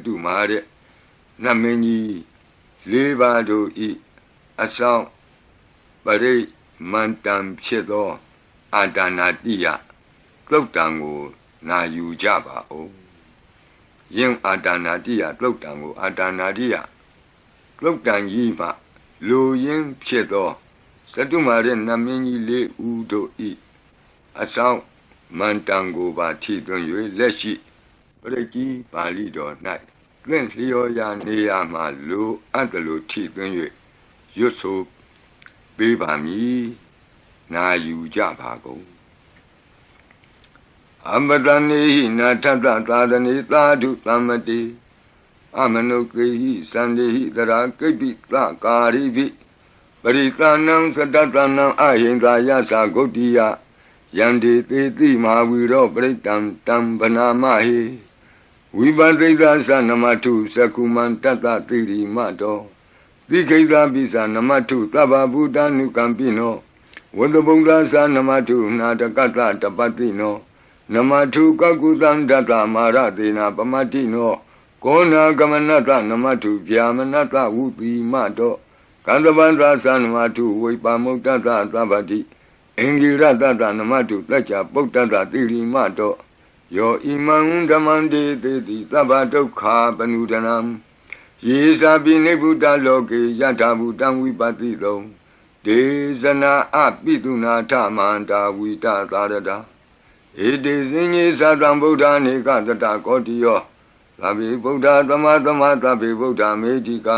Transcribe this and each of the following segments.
တုမာတဲ့နတ်မင်းကြီးလေးပါးတို့ဤအဆောင်ပရိမန္တံဖြစ်သောအာဒါနာတိယသုတ်တံကိုနာယူကြပါဦးယင်းအာဒါနာတိယသုတ်တံကိုအာဒါနာတိယသုတ်တံကြီးမှလူရင်းဖြစ်သောသတ္တုမာရဲ့နတ်မင်းကြီးလေးဦးတို့ဤအဆောင်မန္တံကိုပါထိသွင်း၍လက်ရှိပရိကြီးပါဠိတော်၌သင်လျော်ရာနေရာမှလူအပ်တယ်လို့ထိသွင်း၍ရွတ်ဆိုပေးပါမည်နာယူကြပါကုန်အမတနေဟိနာထတသာသနေသာဓုသမ္မတိအမနုကေဟိသန္တေဟိတရာကိပိသကာရိပိပရိသနံသတ္တတနံအဟိန္ဒာယသဂုတ်တိယယန္တိသေတိမဟာဝီရောပရိတံတံဗနာမဟိဝိပသိသသနမထုသကုမံတတတိရိမတောတိခိတပိသနမထုသဗ္ဗဗုဒ္ဓ ानु ကံပိနောဝတ္တဗုဒ္ဓသနမထုနာတကတတပတိနောနမထုကကုသံတတမာရသေနာပမတိနောကောနာကမနတနမထုဗျာမနတဝုတိမတောကန္တဗန္ဒသနမထုဝိပါမုတ္တသသဗ္ဗတိအင်္ဂိရတတနမတုတ္ကြပုတ္တတတိရိမတောယောဣမံဓမ္မံတေတိသဗ္ဗဒုက္ခပနုဒနံယေသာပိနိဗ္ဗုတလောကေယထာဘူတံဝိပတိတုံဒေဇနာအပိတုနာထမန္တာဝိတသာရတာဧတေဇိညေသတံဗုဒ္ဓနေကတတကောတိယောသဗ္ဗေဗုဒ္ဓသမသမသဗ္ဗေဗုဒ္ဓမေတိက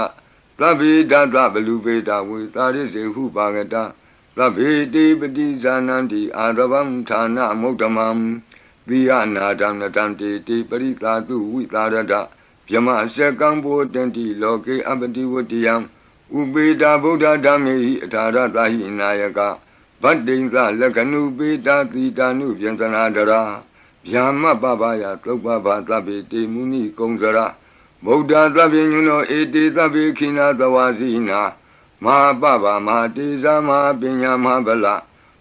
သဗ္ဗေဓတဗလူပေတာဝေသာရိစေဟုပါကတသဗ္ဗေတိပတိဇာနန္တိအာရဗံဌာနမုဒ္ဓမံသီယနာဒံနတံတေတိပရိသာတုဝိသာရတဗျမစကံဘောတန္တိလောကေအပတိဝတ္တယံဥပေတာဗုဒ္ဓဓမ္မေဟိအထာရတဟိနာယကဗတ္တိံသလက္ခဏုပေတာတိတာနုဗျံသနာဒရာဗျာမပပယသုပ္ပဗသဗ္ဗေတေမုနိကုံစရဗုဒ္ဓသဗ္ဗညုနောဧတေသဗ္ဗေခိနာသဝါစီနာမဟာပပမဟာတေဇာမဟာပညာမဟာဗလ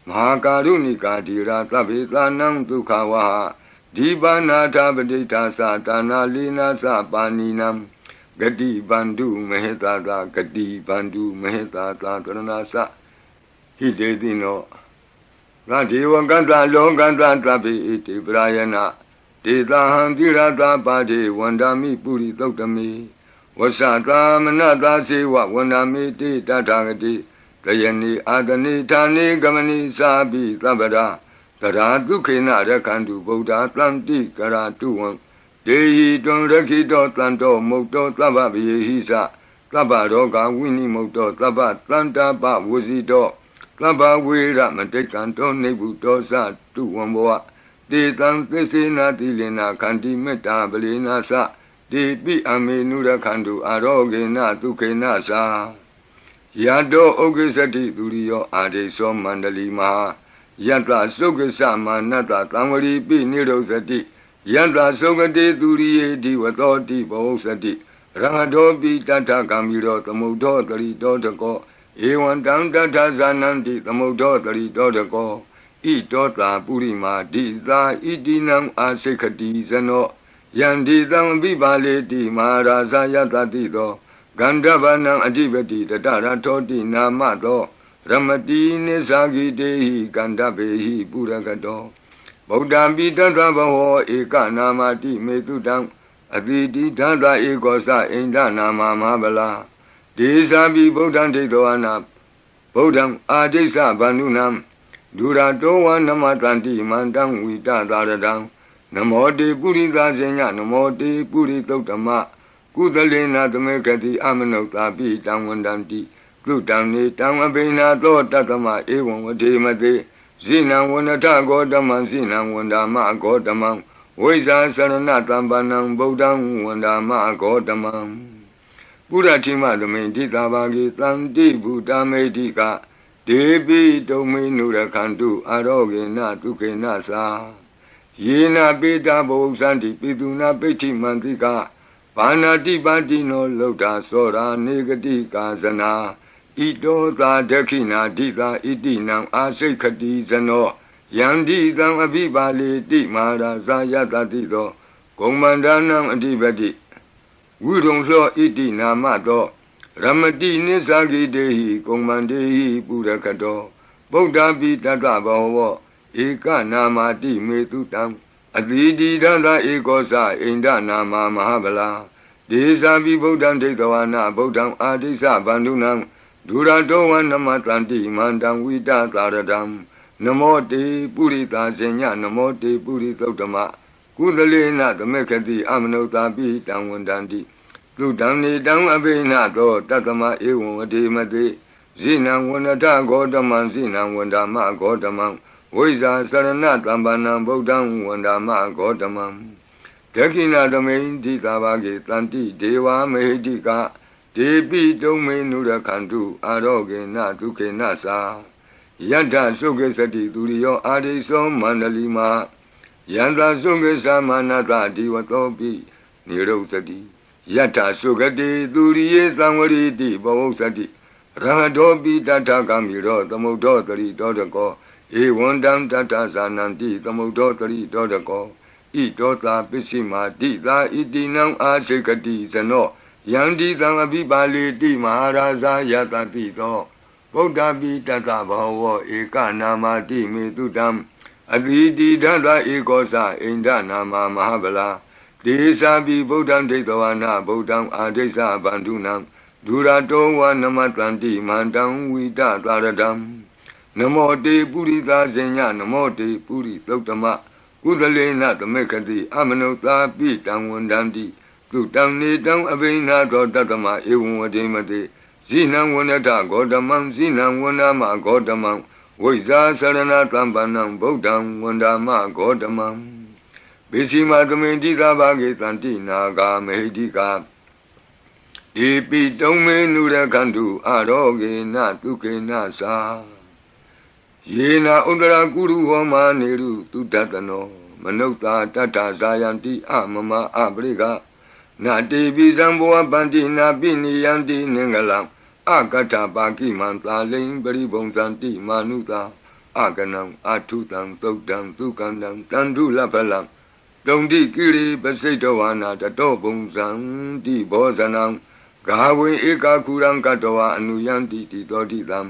မဟာကာရုဏိကာဓိရာသဗ္ဗေသာနံဒုက္ခဝဟဒီပါဏာထပဋိဋ္ဌာသတာနာလိနာသပါဏိနံဂတိဗန္ဓုမဟေတာသာဂတိဗန္ဓုမဟေတာသာကရဏသဟိတေတိနောငါဒေဝကတ္တလောကတ္တသဗ္ဗေဣတိပရာယနာဒေတာဟံတိရတာပါတိဝန္ဒာမိပုရိသုတ်တမေဝဆသာမနသာစေဝဝန္ဒာမိတိတထာဂတိတယနိအာတနိဌာနိဂမနိသာပိသဗ္ဗရာတရာဒုခေနရခန္တုဗုဒ္ဓသံတိကရာတုဝံဒေဟိတွံရခိတောတန်တောမုတ်တောသဗ္ဗဗယေဟိသသဗ္ဗရောဂဝိနိမုတ်တောသဗ္ဗတန္တာပဝစီတောသဗ္ဗဝေရမတိကံတောနိဗ္ဗုတောသတုဝံဘောတေတံသစ္စေနာတိလင်နာခန္တိမေတ္တာပလေနာသတေပိအမေနုရခန္တုအာရောဂေနဒုခေနသာယတောဩကိသတိသူရိယောအာဒိသောမန္တလီမဟာယတ္တသုက္ကစ္စမာနတ္တသံဝရီပိနိရောဓတိယတ္တသုက္ကတိသူရိယေဒီဝသောတိဘောဇတိရဟတောပိတတ္ထကံမိရောသမုဒ္ဒောတရိတောတကောဧဝံတံတတ္ထဇာနန္တိသမုဒ္ဒောတရိတောတကောဣတောတာပုရိမာဒိသာဣတိနံအာစိခတိဇနောယန္တိသံဝိပါလေတိမဟာရာဇယတတိသောဂန္ဓဗနံအဓိပတိတတရထောတိနာမသောရမတိနိသဂိတေဟိကန္ဓဗေဟိပုရကတောဗုဒ္ဓံပိတ္တဗဟောဧကနာမတိမေတုတံအတိတိဓာတဧကောသအိန္ဒနာမမဟာဗလာဒေသပိဗုဒ္ဓံဒိဋ္ဌဝနာဗုဒ္ဓံအာဒိစ္စဗန္ဓုနံဒုရတောဝနမတန္တိမန္တံဝိတသာရတံနမောတေပုရိသဇေညနမောတေပုရိသုတ္တမကုသလေနာသမေကတိအမနုဿာပိတံဝန္တံတိကုတံနေတံအဘိနာသောတတ္တမဧဝံဝတိမတိဇိနံဝန္ထဂောတမံဇိနံဝန္ဒာမဂောတမံဝိဇာသရဏတံပနံဗုဒ္ဓံဝန္ဒာမဂောတမံပုရတိမသမိန်တိတာဘာဂေသံတိဗုဒ္ဓမေတိကဒေပိတုံမေနုရခန္တုအာရောဂေနဒုခေနသာယေနပေတာဘောဇန္တိပိတုနာပိဋ္ဌိမန္တိကဘာနာတိပါတိနောလောတာသောရာနေဂတိကာဇနာဣတောသာဒခိနာဒိသာဣတိနံအာစိခတိဇနောယန္တိသံအဘိပါလေတိမဟာရာဇာယတတိသောဂုံမန္ဒနံအဓိပတိ ဝိရုံသောဣတိနာမသောရမတိနိသဂိတေဟိကုံမန္တေဟိပုရကတောဗုဒ္ဓပိတတ္တဘောဝဧကနာမတိမေတုတံအတိတိဒသဧကောသအိန္ဒနာမမဟာဗလာဒေဇာပိဗုဒ္ဓံဒိဋ္ဌဝါနဗုဒ္ဓံအာဒိသဗန္ဓုနံဒုရတောဝနမတန္တိမန္တံဝိတသာရတံနမောတေပုရိသာဇညနမောတေပုရိသုတ္တမကုသလေနသမေခတိအမနုဿာပိတံဝန္တန္တိသုတံနေတံအဘိနသောတတမဧဝံဝတိမတိဇိနံဝန္တဂောတမံဇိနံဝန္ဒမဂောတမံဝိဇာစရဏတံပန္နံဗုဒ္ဓံဝန္ဒမဂောတမံဒခိဏသမိန်တိသာဘာဂေတန္တိဒေဝမေဟိတိကဒေပိတုံမေနုရခန္တုအာရောဂေနဒုက္ခေနသာယတ္ထသုခေသတိသူရိယောအာရိသောမန္တလီမာယန္တာသုခေသမနတဒီဝတောပိနိရုသတိယတ္ထသုခတိသူရိယေသံဝရိတိဘဝုသတိရဟတောပိတတ္ထကမိရောသမုဒ္ဒောတရိတောတကောဧဝံတံတတ္ထဇာနန္တိသမုဒ္ဒောတရိတောတကောဣတောသာပစ္စည်းမာတိသာဣတိနံအာစိကတိဇနောယန္တိသံအဘိပါလေတိမဟာရာဇာယတတိသောဗုဒ္ဓပိတတ္တဘောဝဧကနာမတိမေတုတံအတိတိဒသဧကောသအိန္ဒနာမမဟာဗလာဒေသပိဗုဒ္ဓံဒိဋ္ဌဝါနဗုဒ္ဓံအာဒိသဗန္ဓုနံဒုရတောဝနမတန္တိမန္တံဝိတသာရတံနမောတေပုရိသာဇညနမောတေပုရိသုတ္တမကုသလေနသမေခတိအမနုဿာပိတံဝန္တန္တိသုတံနေတံအဘိနာသောတတမဧဝံဝတိမတိဇိနံဝန္တဂောတမံဇိနံဝန္ဒမဂောတမံဝိဇာစရဏတံပန္နံဗုဒ္ဓံဝန္ဒမဂောတမံပိစီမာသမိန်တိသာဘာဂေတန္တိနာဂာမေဟိတိကာဧပိတုံမေနုရခန္တုအာရောဂေနတုကေနသာယေနာဥဒရာကုရုဟောမာနေရုတုတတနောမနုဿာတတ္ထဇာယန္တိအမမအပရိကနာတိပိဇံဘောပန္တိနာပိနိယန္တိနင်္ဂလံအကတ္ထပါကိမံသာလိန်ပရိဘုံဇန္တိမာနုသာအကနံအထုတံသုတ်တံသုကန္တံတန္တုလဖလံတုံတိကိရိပစိတဝါနာတတောဘုံဇံတိဘောဇနံဂါဝေဧကခုရံကတဝါအနုယန္တိတိတောတိတံ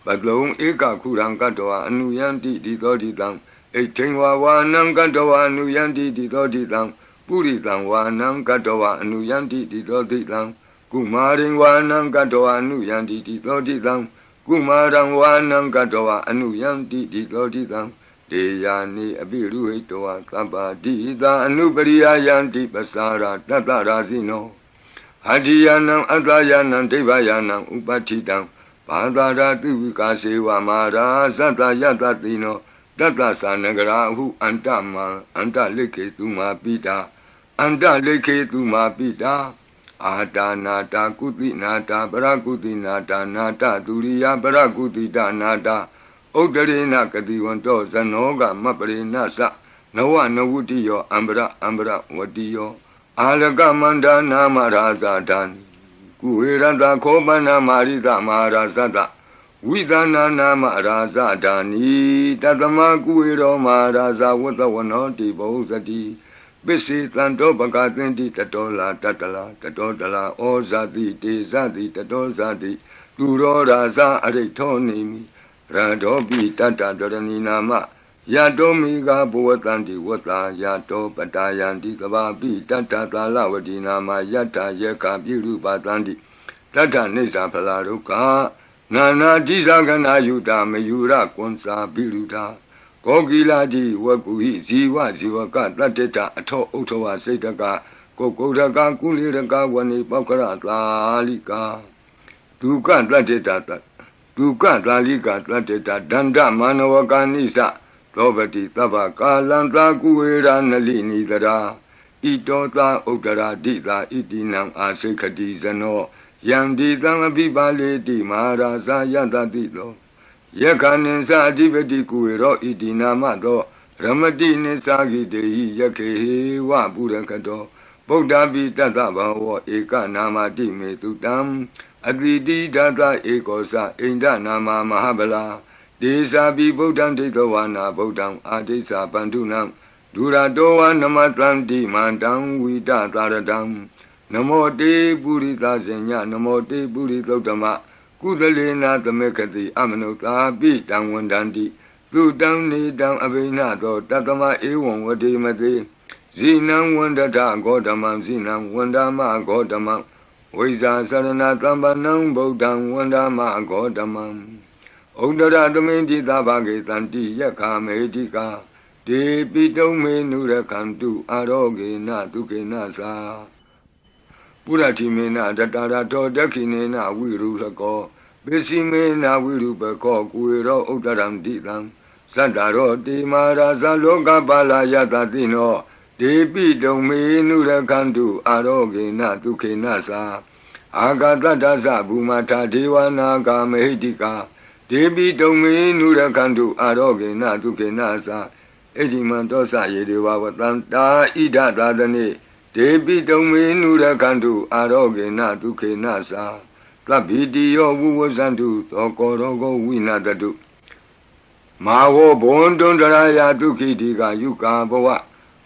ပတလုံဧကခုရံကတဝါအနုယန္တိတိတောတိတံဣထိန်ဝါဝါနံကတဝါအနုယန္တိတိတောတိတံပုရိသံဝါနံကတဝါအနုယန္တိတိတောတိတံကုမာရိဝါနံကတဝါအနုယန္တိတိတောတိတံကုမာရံဝါနံကတဝါအနုယန္တိတိတောတိတံဒေယာနိအပိရုဟိတဝါသဗ္ဗတိသာအနုပရိယယန္တိပစာရတတ္တရာဇိနောအတ္တိယနံအတ္တယနံဒိဗ္ဗယနံဥပဋ္ဌိတံဘာသာရာတိဝိကာစေဝမာရာသတ္တယတတိနောတတ္တသနဂရာဟုအန္တမံအန္တလိခေတုမာပိတာအန္တလိခေတုမာပိတာအာတာနာတာကုတိနာတာပရကုတိနာတာနာတဒုရိယပရကုတိတနာတာဥဒ္ဒရေနကတိဝန္တောဇနောကမပရိနသနဝနဝုတိယောအံဘရဝတိယောအာလကမန္ဒနာမရာဇာတံကုဝေရတခောပနမာရိသမဟာရာဇတဝိသနာနာမရာဇာဒာနိတတမကုဝေရောမဟာရာဇဝတ္တဝနောတိဘောဇတိပစ္စေတံတောပကသင်တိတတောလာတတလာတတောတလာဩဇာတိတေဇတိတတောဇာတိသူရောရာဇာအရိထောနေမိရတောပိတတ္တဒရဏီနာမယတောမိဂဘဝတန္တိဝတ္တာယတောပတာယန္တိကဘာပိတတ္တသာလဝတိနာမယတ္တယေကပိရုပတန္တိတတ္တနိစ္စဖလာဒုက္ခနာနာတိသကနာယုတာမယုရကွန်စာပိရုတာကောကိလာတိဝကုဟိဇီဝဇီဝကတတ္တတအထောဥထဝစိတ်တကကိုကုဒကကုလိရကဝနိပောက္ခရသာလိကာဒုက္ခတတ္တတဒုက္ခသာလိကာတတ္တတဒန္တမနဝကာနိသသောပတိသဗ္ဗကာလံသာကုဝေရနလိနိတရာဣတောသာဥဒ္ဒရာတိသာဣတိနံအာစိခတိဇနောယံဒီသံအပိပါလေတိမဟာရာဇာယတတိသောယက္ခဏိသအဓိပတိကုဝေရောဣတိနာမသောရမတိနိသဂိတေဟိယက္ခေဝပုရကတောဗုဒ္ဓပိတတ္တဘဝဧကနာမတိမေတုတံအတိတိဒသဧကောသအိန္ဒနာမမဟာဗလာဒေသပိဗုဒ္ဓံဒိဋ္ဌဝါနာဗုဒ္ဓံအာဒိသပန္တုနံဒုရတောဝနမတန္တိမန္တံဝိတသာရတံ နမောတေပုရိသဇညနမောတေပုရိသုတ္တမကုသလေနာသမေခတိအမနုသာပိတံဝန္တန္တိသူတံနေတံအဘိနသောတတမဧဝံဝတိမတိဇိနံဝန္တထဂေါတမံဇိနံဝန္ဒမဂေါတမံဝိဇာသရဏသမ္ပနံဗုဒ္ဓံဝန္ဒမဂေါတမံဩဒရသမိန်တိသဗ္ဗဂေတန္တိယက္ခမေတိကာဒေပိတုံမေနုရခန္တုအာရောဂေနဒုက္ခေနသာပုရတိမေနတတရာတောဒက္ခိနေနဝိရုလကောပိစီမေနဝိရုပကောကုေရောဥဒရံတိတံသတ္တရောတိမာရာဇလောကပါလာယတတိနောဒေပိတုံမေနုရခန္တုအာရောဂေနဒုက္ခေနသာအာဂတတ္တသဘူမထာဒေဝနာဂာမဟိတိကာဒေပိတုံမေနုရခန္တုအာရောဂေနဒုက္ခေနသာဣတိမံတောသယေဒေဝဝတံတာဣဒသာသနေဒေပိတုံမေနုရခန္တုအာရောဂေနဒုက္ခေနသာသဗ္ဗိတိယောဝုဝဇန္တုသောကောရောဂောဝိနတတုမာဝောဘွန်တွန်တရာယဒုက္ခိတိကယုကာဘဝ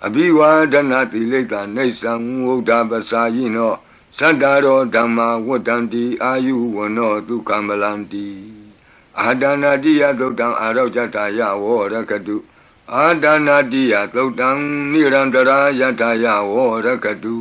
အဘိဝါဒနာတိလိတ္တနေသံဝုဒ္ဓပစာယိနောသတ္တရောဓမ္မာဝတ္တံတိအာယုဝနောဒုက္ခမလန္တိအာဒနာတိယသုတ်တံအာရောကြတာယဝောရကတုအာဒနာတိယသုတ်တံနိရန္တရာယထာယဝောရကတု